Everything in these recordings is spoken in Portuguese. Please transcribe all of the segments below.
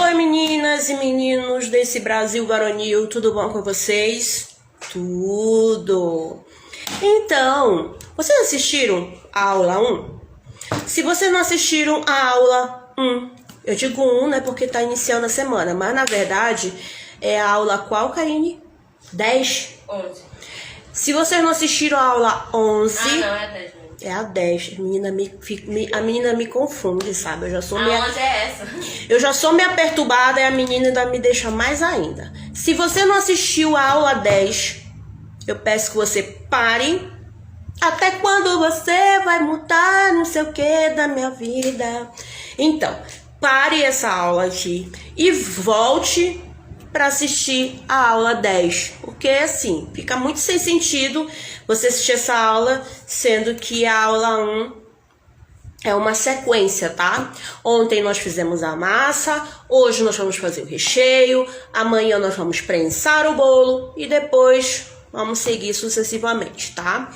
Oi, meninas e meninos desse Brasil varonil, tudo bom com vocês? Tudo! Então, vocês assistiram a aula 1? Se vocês não assistiram a aula 1, eu digo 1, né, porque tá iniciando a semana, mas na verdade é a aula qual, Karine? 10? 11. Se vocês não assistiram a aula 11... Ah, não, é 10 mesmo. É a 10. A menina me confunde, sabe? Eu já sou A 11 é essa. Eu já sou meio perturbada e a menina ainda me deixa mais ainda. Se você não assistiu a aula 10, eu peço que você pare. Até quando você vai mudar não sei o que da minha vida? Então, pare essa aula aqui e volte para assistir a aula 10. Porque assim, fica muito sem sentido você assistir essa aula, sendo que a aula 1 é uma sequência, tá? Ontem nós fizemos a massa, hoje nós vamos fazer o recheio, amanhã nós vamos prensar o bolo e depois vamos seguir sucessivamente, tá?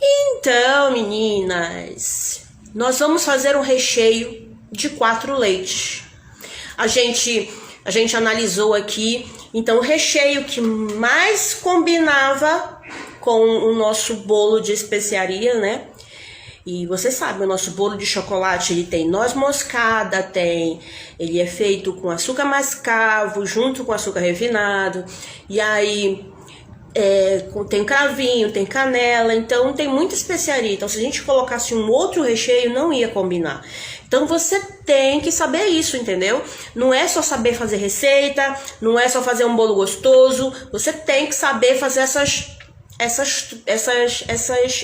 Então, meninas, nós vamos fazer um recheio de 4 leites. A gente analisou aqui, então o recheio que mais combinava com o nosso bolo de especiaria, né? E você sabe, o nosso bolo de chocolate, ele tem noz moscada, ele é feito com açúcar mascavo, junto com açúcar refinado, e aí tem cravinho, tem canela, então tem muita especiaria. Então se a gente colocasse um outro recheio, não ia combinar. Então você tem que saber isso, entendeu? Não é só saber fazer receita, não é só fazer um bolo gostoso, você tem que saber fazer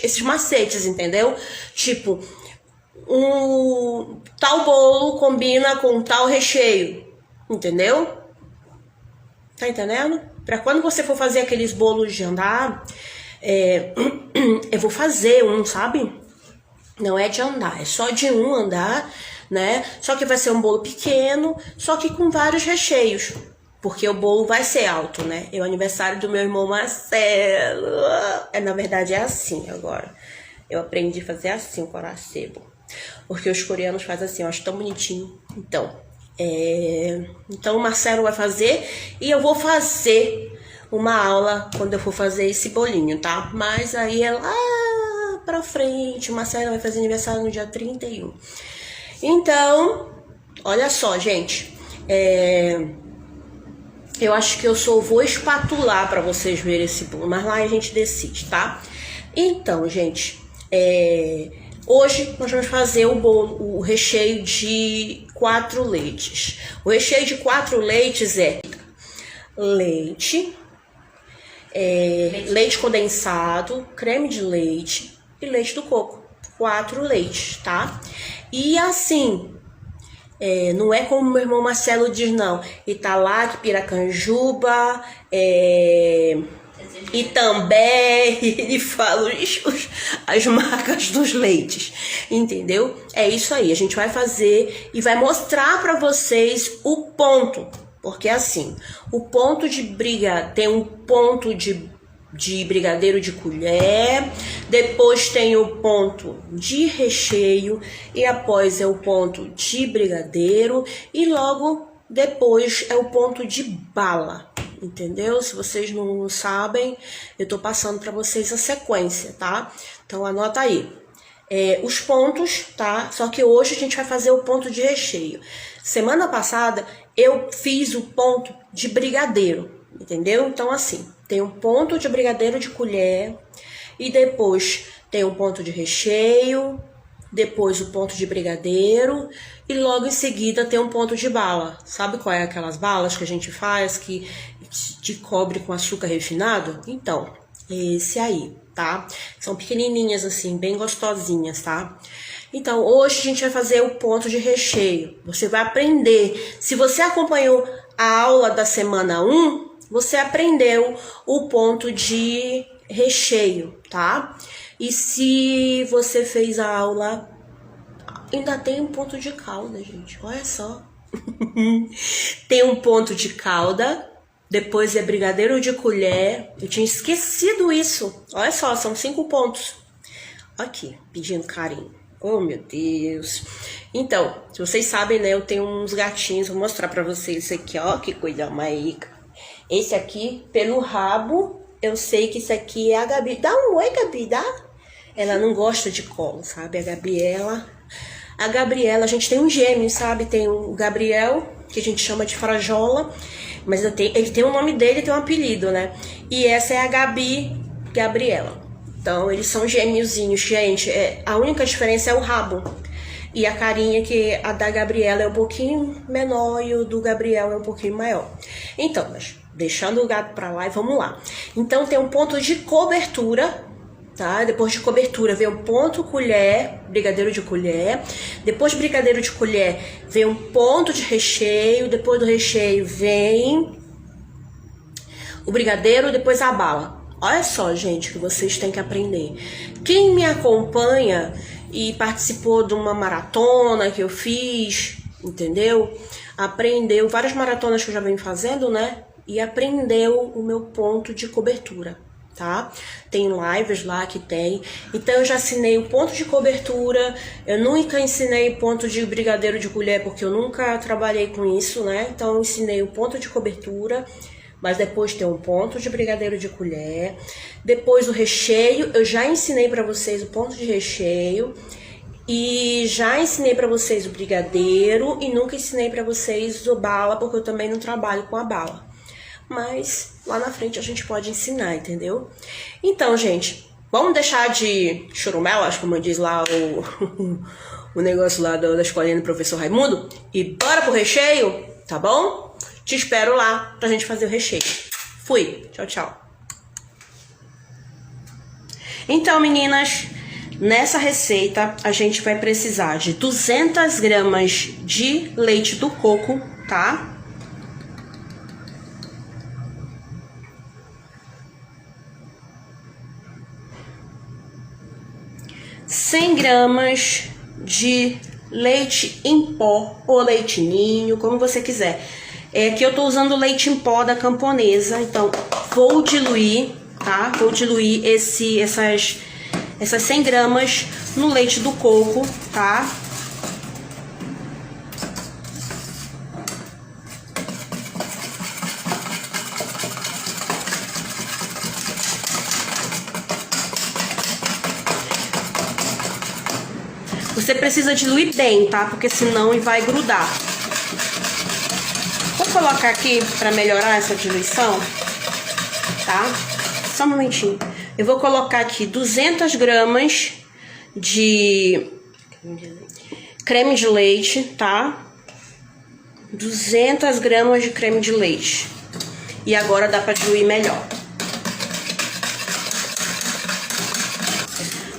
esses macetes, entendeu? Tipo, um tal bolo combina com tal recheio, entendeu? Tá entendendo? Pra quando você for fazer aqueles bolos de andar, eu vou fazer um, sabe? Não é de andar, é só de um andar, né? Só que vai ser um bolo pequeno, só que com vários recheios. Porque o bolo vai ser alto, né? É o aniversário do meu irmão Marcelo. Na verdade é assim agora. Eu aprendi a fazer assim o coracebo. Porque os coreanos fazem assim, eu acho tão bonitinho. Então o Marcelo vai fazer e eu vou fazer uma aula quando eu for fazer esse bolinho, tá? Mas aí é lá pra frente. O Marcelo vai fazer aniversário no dia 31. Então, olha só, gente. Eu acho que eu só vou espatular pra vocês verem esse bolo, mas lá a gente decide, tá? Então, gente, hoje nós vamos fazer o recheio de 4 leites. O recheio de 4 leites é leite condensado, creme de leite e leite do coco. 4 leites, tá? E assim... não é como meu irmão Marcelo diz, não. Italac, Piracanjuba, Itambé, ele fala as marcas dos leites, entendeu? É isso aí, a gente vai fazer e vai mostrar pra vocês o ponto. Porque assim, o ponto de briga tem um ponto de brigadeiro de colher, depois tem o ponto de recheio e após é o ponto de brigadeiro e logo depois é o ponto de bala, entendeu? Se vocês não sabem, eu tô passando para vocês a sequência, tá? Então anota aí. Os pontos, tá? Só que hoje a gente vai fazer o ponto de recheio. Semana passada eu fiz o ponto de brigadeiro, entendeu? Então assim, tem um ponto de brigadeiro de colher e depois tem um ponto de recheio, depois o ponto de brigadeiro e logo em seguida tem um ponto de bala. Sabe qual é aquelas balas que a gente faz que de cobre com açúcar refinado? Então, esse aí, tá? São pequenininhas assim, bem gostosinhas, tá? Então, hoje a gente vai fazer o ponto de recheio. Você vai aprender. Se você acompanhou a aula da semana 1, você aprendeu o ponto de recheio, tá? E se você fez a aula, ainda tem um ponto de calda, gente. Olha só. Tem um ponto de calda, depois é brigadeiro de colher. Eu tinha esquecido isso. Olha só, são 5 pontos. Aqui, pedindo carinho. Oh, meu Deus. Então, se vocês sabem, né, eu tenho uns gatinhos, vou mostrar pra vocês isso aqui, ó, que coisa mais. Esse aqui, pelo rabo, eu sei que isso aqui é a Gabi. Dá um oi, Gabi, dá? Ela não gosta de colo, sabe? A Gabriela, a gente tem um gêmeo, sabe? Tem o Gabriel, que a gente chama de Frajola, mas ele tem o nome dele, tem um apelido, né? E essa é a Gabriela. Então, eles são gêmeozinhos, gente. A única diferença é o rabo e a carinha, que a da Gabriela é um pouquinho menor e o do Gabriel é um pouquinho maior. Então, mas deixando o gato pra lá e vamos lá. Então, tem um ponto de cobertura, tá? Depois de cobertura vem um ponto colher, brigadeiro de colher. Depois de brigadeiro de colher vem um ponto de recheio. Depois do recheio vem o brigadeiro, depois a bala. Olha só, gente, que vocês têm que aprender. Quem me acompanha e participou de uma maratona que eu fiz, entendeu? Aprendeu várias maratonas que eu já venho fazendo, né? E aprendeu o meu ponto de cobertura, tá? Tem lives lá que tem. Então eu já ensinei o ponto de cobertura. Eu nunca ensinei ponto de brigadeiro de colher, porque eu nunca trabalhei com isso, né? Então eu ensinei o ponto de cobertura. Mas depois tem um ponto de brigadeiro de colher. Depois o recheio, eu já ensinei para vocês o ponto de recheio. E já ensinei para vocês o brigadeiro. E nunca ensinei para vocês o bala, porque eu também não trabalho com a bala. Mas lá na frente a gente pode ensinar, entendeu? Então, gente, vamos deixar de churumelas, como diz lá o negócio lá da escolinha do professor Raimundo. E bora pro recheio, tá bom? Te espero lá pra gente fazer o recheio. Fui. Tchau, tchau. Então, meninas, nessa receita a gente vai precisar de 200 gramas de leite do coco, tá? Cem gramas de leite em pó ou leite ninho, como você quiser. Aqui eu tô usando leite em pó da Camponesa, então vou diluir, tá? Vou diluir essas 100 gramas no leite do coco, tá? Você precisa diluir bem, tá? Porque senão vai grudar. Vou colocar aqui para melhorar essa diluição, tá? Só um momentinho. Eu vou colocar aqui 200 gramas de creme de leite, tá? 200 gramas de creme de leite. E agora dá para diluir melhor.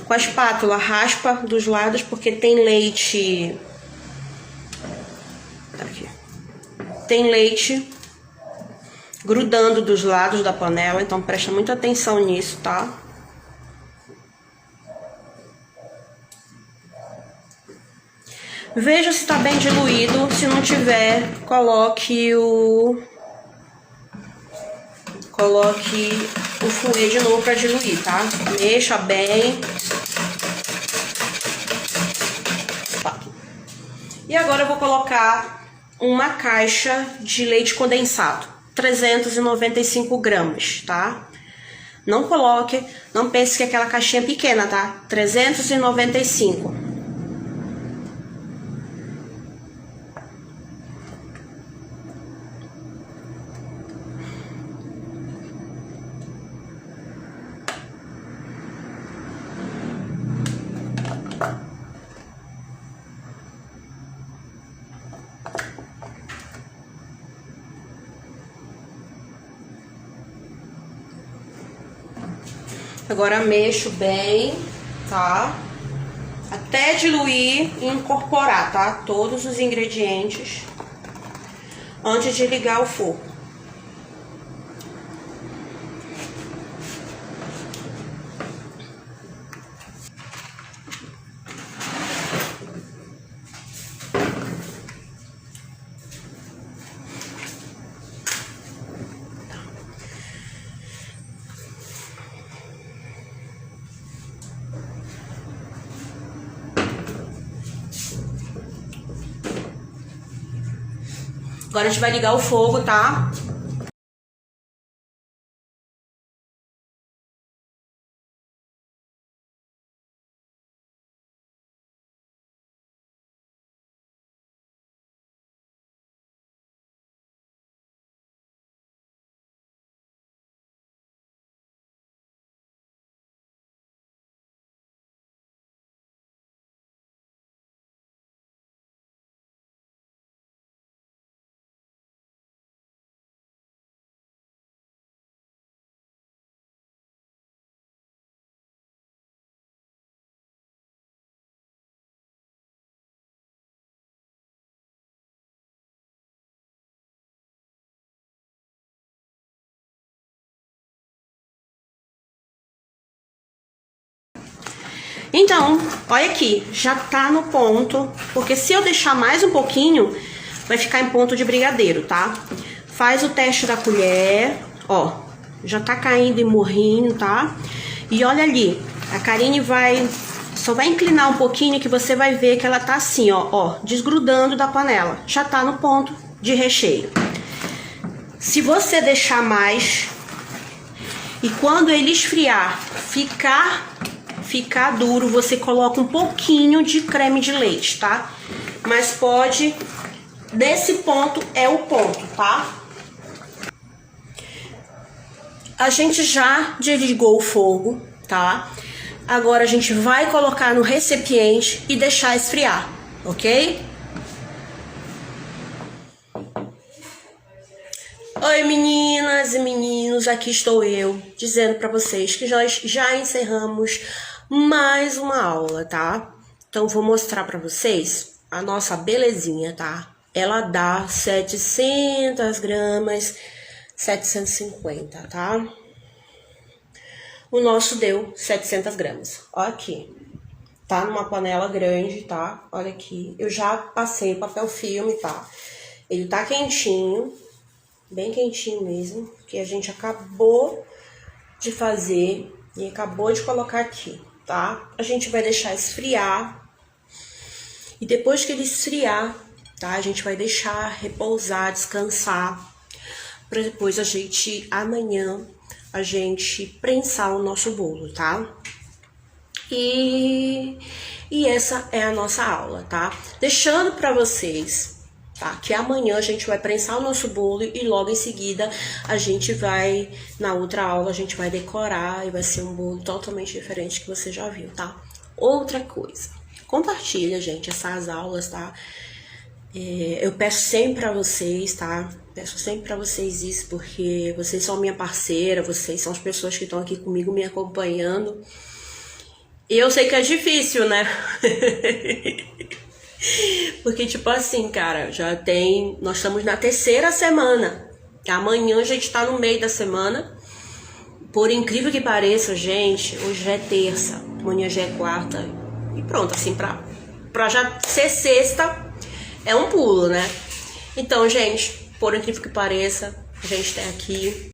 Com a espátula, raspa dos lados, porque tem leite... Aqui. Tem leite grudando dos lados da panela, então presta muita atenção nisso, tá? Veja se tá bem diluído. Se não tiver, coloque o fouet de novo para diluir, tá? Mexa bem. E agora eu vou colocar uma caixa de leite condensado, 395 gramas, tá? Não pense que é aquela caixinha pequena, tá? 395. Agora mexo bem, tá? Até diluir e incorporar, tá? Todos os ingredientes antes de ligar o fogo. Agora a gente vai ligar o fogo, tá? Então, olha aqui, já tá no ponto, porque se eu deixar mais um pouquinho, vai ficar em ponto de brigadeiro, tá? Faz o teste da colher, ó, já tá caindo em morrinho, tá? E olha ali, a Karine só vai inclinar um pouquinho que você vai ver que ela tá assim, ó, desgrudando da panela. Já tá no ponto de recheio. Se você deixar mais e quando ele esfriar, ficar duro, você coloca um pouquinho de creme de leite, tá? Mas pode, nesse ponto é o ponto, tá? A gente já desligou o fogo, tá? Agora a gente vai colocar no recipiente e deixar esfriar, ok? Oi meninas e meninos, aqui estou eu dizendo para vocês que nós já encerramos mais uma aula, tá? Então vou mostrar para vocês a nossa belezinha, tá? Ela dá 700 gramas, 750, tá? O nosso deu 700 gramas, ó aqui. Tá numa panela grande, tá? Olha aqui, eu já passei o papel filme, tá? Ele tá quentinho. Bem quentinho mesmo, que a gente acabou de fazer e acabou de colocar aqui, tá? A gente vai deixar esfriar e depois que ele esfriar, tá? A gente vai deixar repousar, descansar, para depois amanhã, a gente prensar o nosso bolo, tá? E essa é a nossa aula, tá? Deixando para vocês... Tá, que amanhã a gente vai prensar o nosso bolo e logo em seguida a gente vai, na outra aula, a gente vai decorar e vai ser um bolo totalmente diferente que você já viu, tá? Outra coisa, compartilha, gente, essas aulas, tá? Eu peço sempre pra vocês, tá? Peço sempre pra vocês isso, porque vocês são minha parceira, vocês são as pessoas que estão aqui comigo me acompanhando. E eu sei que é difícil, né? Porque, tipo assim, cara, nós estamos na 3ª semana. Amanhã a gente tá no meio da semana. Por incrível que pareça, gente, hoje já é terça, amanhã já é quarta. E pronto, assim, pra já ser sexta, é um pulo, né? Então, gente, por incrível que pareça, a gente tá aqui.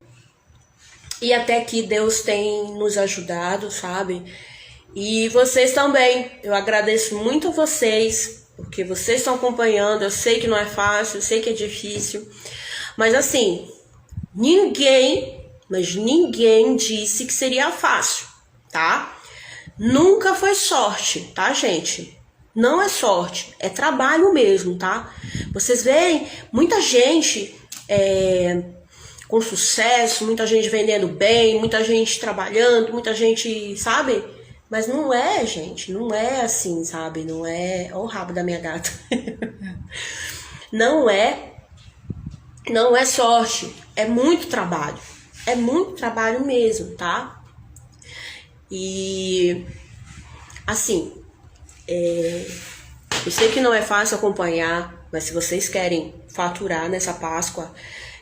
E até aqui Deus tem nos ajudado, sabe? E vocês também. Eu agradeço muito a vocês, porque vocês estão acompanhando. Eu sei que não é fácil, eu sei que é difícil. Mas assim, ninguém disse que seria fácil, tá? Nunca foi sorte, tá, gente? Não é sorte, é trabalho mesmo, tá? Vocês veem muita gente com sucesso, muita gente vendendo bem, muita gente trabalhando, muita gente, sabe? Mas não é, gente, não é assim, sabe? Não é... Olha o rabo da minha gata. Não é sorte, é muito trabalho. É muito trabalho mesmo, tá? E, assim, eu sei que não é fácil acompanhar, mas se vocês querem faturar nessa Páscoa,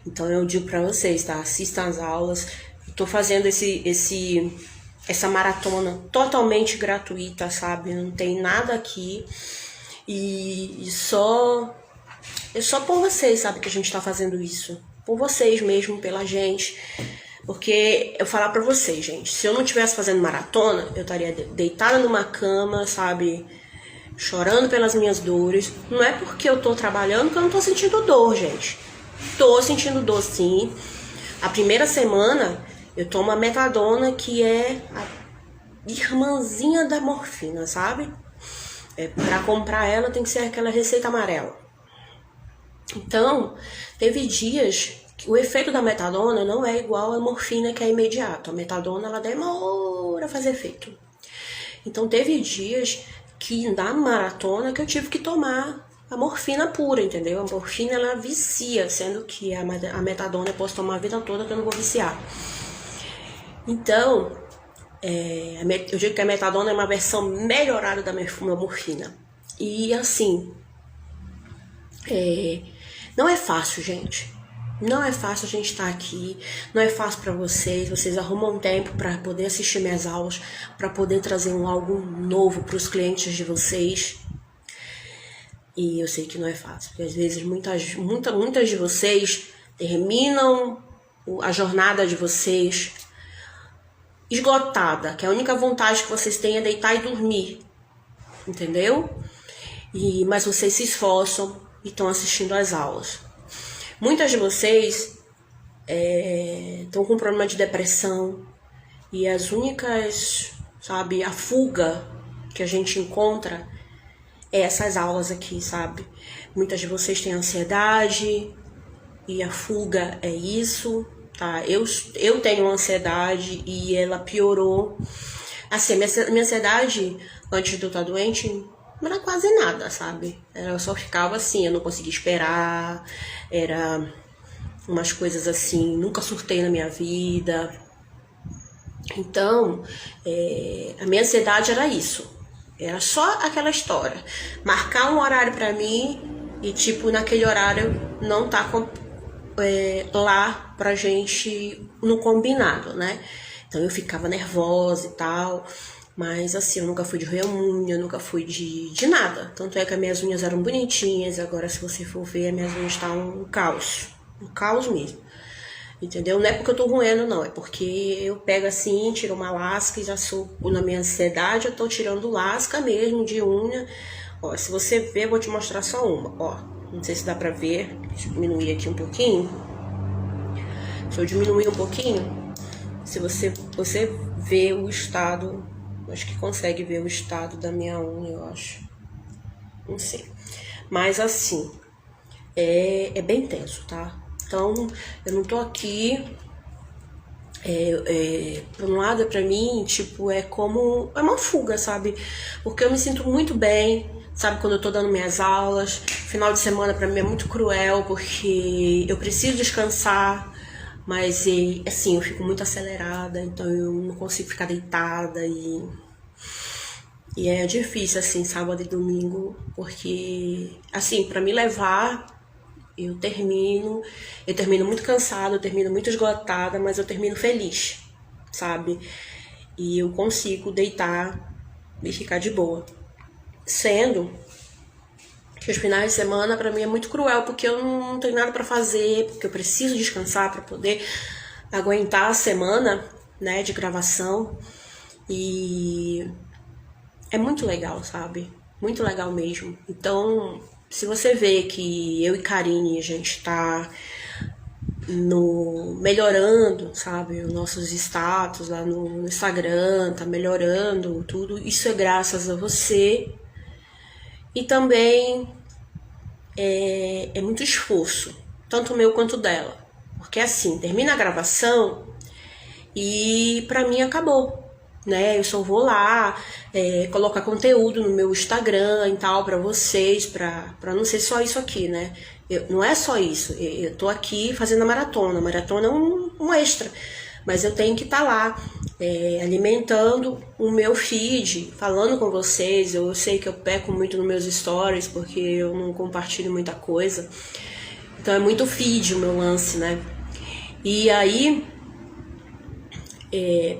então eu digo pra vocês, tá? Assistam as aulas. Eu tô fazendo essa maratona totalmente gratuita, sabe? Não tem nada aqui. E é só por vocês, sabe, que a gente tá fazendo isso. Por vocês mesmo, pela gente. Porque eu falar pra vocês, gente, se eu não tivesse fazendo maratona, eu estaria deitada numa cama, sabe? chorando pelas minhas dores. Não é porque eu tô trabalhando que eu não tô sentindo dor, gente. Tô sentindo dor, sim. A primeira semana eu tomo a metadona, que é a irmãzinha da morfina, sabe? Pra comprar ela tem que ser aquela receita amarela. Então, teve dias que o efeito da metadona não é igual à morfina, que é imediato. A metadona, ela demora a fazer efeito. Então, teve dias que na maratona que eu tive que tomar a morfina pura, entendeu? A morfina, ela vicia, sendo que a metadona eu posso tomar a vida toda que eu não vou viciar. Então, eu digo que a metadona é uma versão melhorada da morfina. E assim, não é fácil, gente. Não é fácil a gente estar aqui, não é fácil para vocês arrumam um tempo para poder assistir minhas aulas, para poder trazer algo novo para os clientes de vocês. E eu sei que não é fácil, porque às vezes muitas de vocês terminam a jornada de vocês esgotada, que a única vontade que vocês têm é deitar e dormir, entendeu? Mas vocês se esforçam e estão assistindo às aulas. Muitas de vocês estão com problema de depressão e as únicas, sabe, a fuga que a gente encontra é essas aulas aqui, sabe? Muitas de vocês têm ansiedade e a fuga é isso, tá? Eu tenho ansiedade e ela piorou. Assim, minha ansiedade antes de eu estar doente não era quase nada, sabe? Eu só ficava assim, eu não conseguia esperar, era umas coisas assim, nunca surtei na minha vida. Então, a minha ansiedade era isso. Era só aquela história. Marcar um horário pra mim e, tipo, naquele horário não tá lá pra gente no combinado, né? Então eu ficava nervosa e tal. Mas assim, eu nunca fui de roer unha, eu nunca fui de nada. Tanto é que as minhas unhas eram bonitinhas. Agora, se você for ver, as minhas unhas estão um caos. Um caos mesmo. Entendeu? Não é porque eu tô roendo, não. É porque eu pego assim, tiro uma lasca e já sou, na minha ansiedade, eu tô tirando lasca mesmo de unha. Ó, se você ver, eu vou te mostrar só uma. Ó, não sei se dá pra ver. Deixa eu diminuir aqui um pouquinho. Se eu diminuir um pouquinho, se você vê o estado, acho que consegue ver o estado da minha unha, eu acho. Não sei. Mas assim, é bem tenso, tá? Então, eu não tô aqui, por um lado, pra mim, tipo, é uma fuga, sabe? Porque eu me sinto muito bem, sabe, quando eu tô dando minhas aulas. Final de semana pra mim é muito cruel, porque eu preciso descansar, mas, assim, eu fico muito acelerada, então eu não consigo ficar deitada e é difícil, assim, sábado e domingo, porque, assim, pra me levar... Eu termino muito cansada, eu termino muito esgotada, mas eu termino feliz, sabe? E eu consigo deitar e ficar de boa. Sendo que os finais de semana pra mim é muito cruel, porque eu não tenho nada pra fazer, porque eu preciso descansar pra poder aguentar a semana, né, de gravação. E é muito legal, sabe? Muito legal mesmo. Então... Se você vê que eu e Karine, a gente tá melhorando, sabe, os nossos status lá no Instagram, tá melhorando tudo, isso é graças a você. E também é muito esforço, tanto meu quanto dela. Porque assim, termina a gravação e pra mim acabou. Né, eu só vou lá colocar conteúdo no meu Instagram e tal pra vocês, pra não ser só isso aqui, né? Não é só isso, eu tô aqui fazendo a maratona é um extra, mas eu tenho que estar lá alimentando o meu feed, falando com vocês. Eu sei que eu peco muito nos meus stories, porque eu não compartilho muita coisa, então é muito feed o meu lance, né? E aí...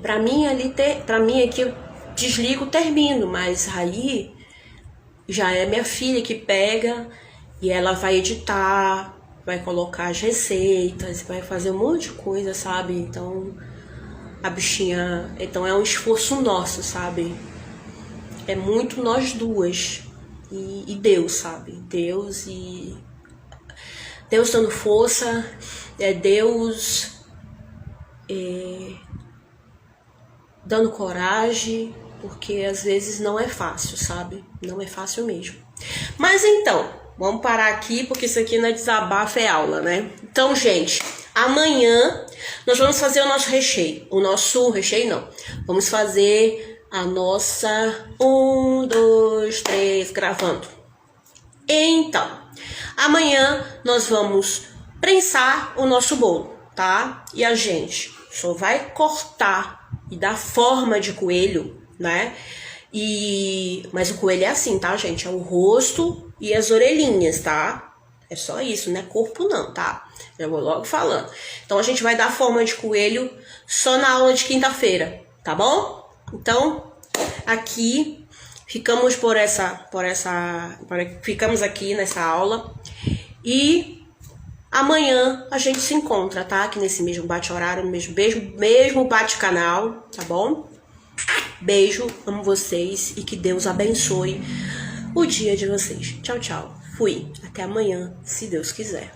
pra mim aqui eu desligo, termino, mas aí já é minha filha que pega e ela vai editar, vai colocar as receitas, vai fazer um monte de coisa, sabe? Então a bichinha, então é um esforço nosso, sabe? É muito nós duas. e Deus, sabe? Deus dando força, Deus dando coragem, porque às vezes não é fácil, sabe? Não é fácil mesmo. Mas então, vamos parar aqui, porque isso aqui não é desabafo, é aula, né? Então, gente, amanhã nós vamos fazer o nosso recheio. O nosso recheio não. Vamos fazer a nossa 1, 2, 3, gravando. Então, amanhã nós vamos prensar o nosso bolo, tá? E a gente só vai cortar e dar forma de coelho, né? Mas o coelho é assim, tá, gente? É o rosto e as orelhinhas, tá? É só isso, não é corpo não, tá? Já vou logo falando. Então a gente vai dar forma de coelho só na aula de quinta-feira, tá bom? Então, aqui ficamos ficamos aqui nessa aula e amanhã a gente se encontra, tá? Aqui nesse mesmo bate-horário, no mesmo bate-canal, tá bom? Beijo, amo vocês e que Deus abençoe o dia de vocês. Tchau, tchau. Fui. Até amanhã, se Deus quiser.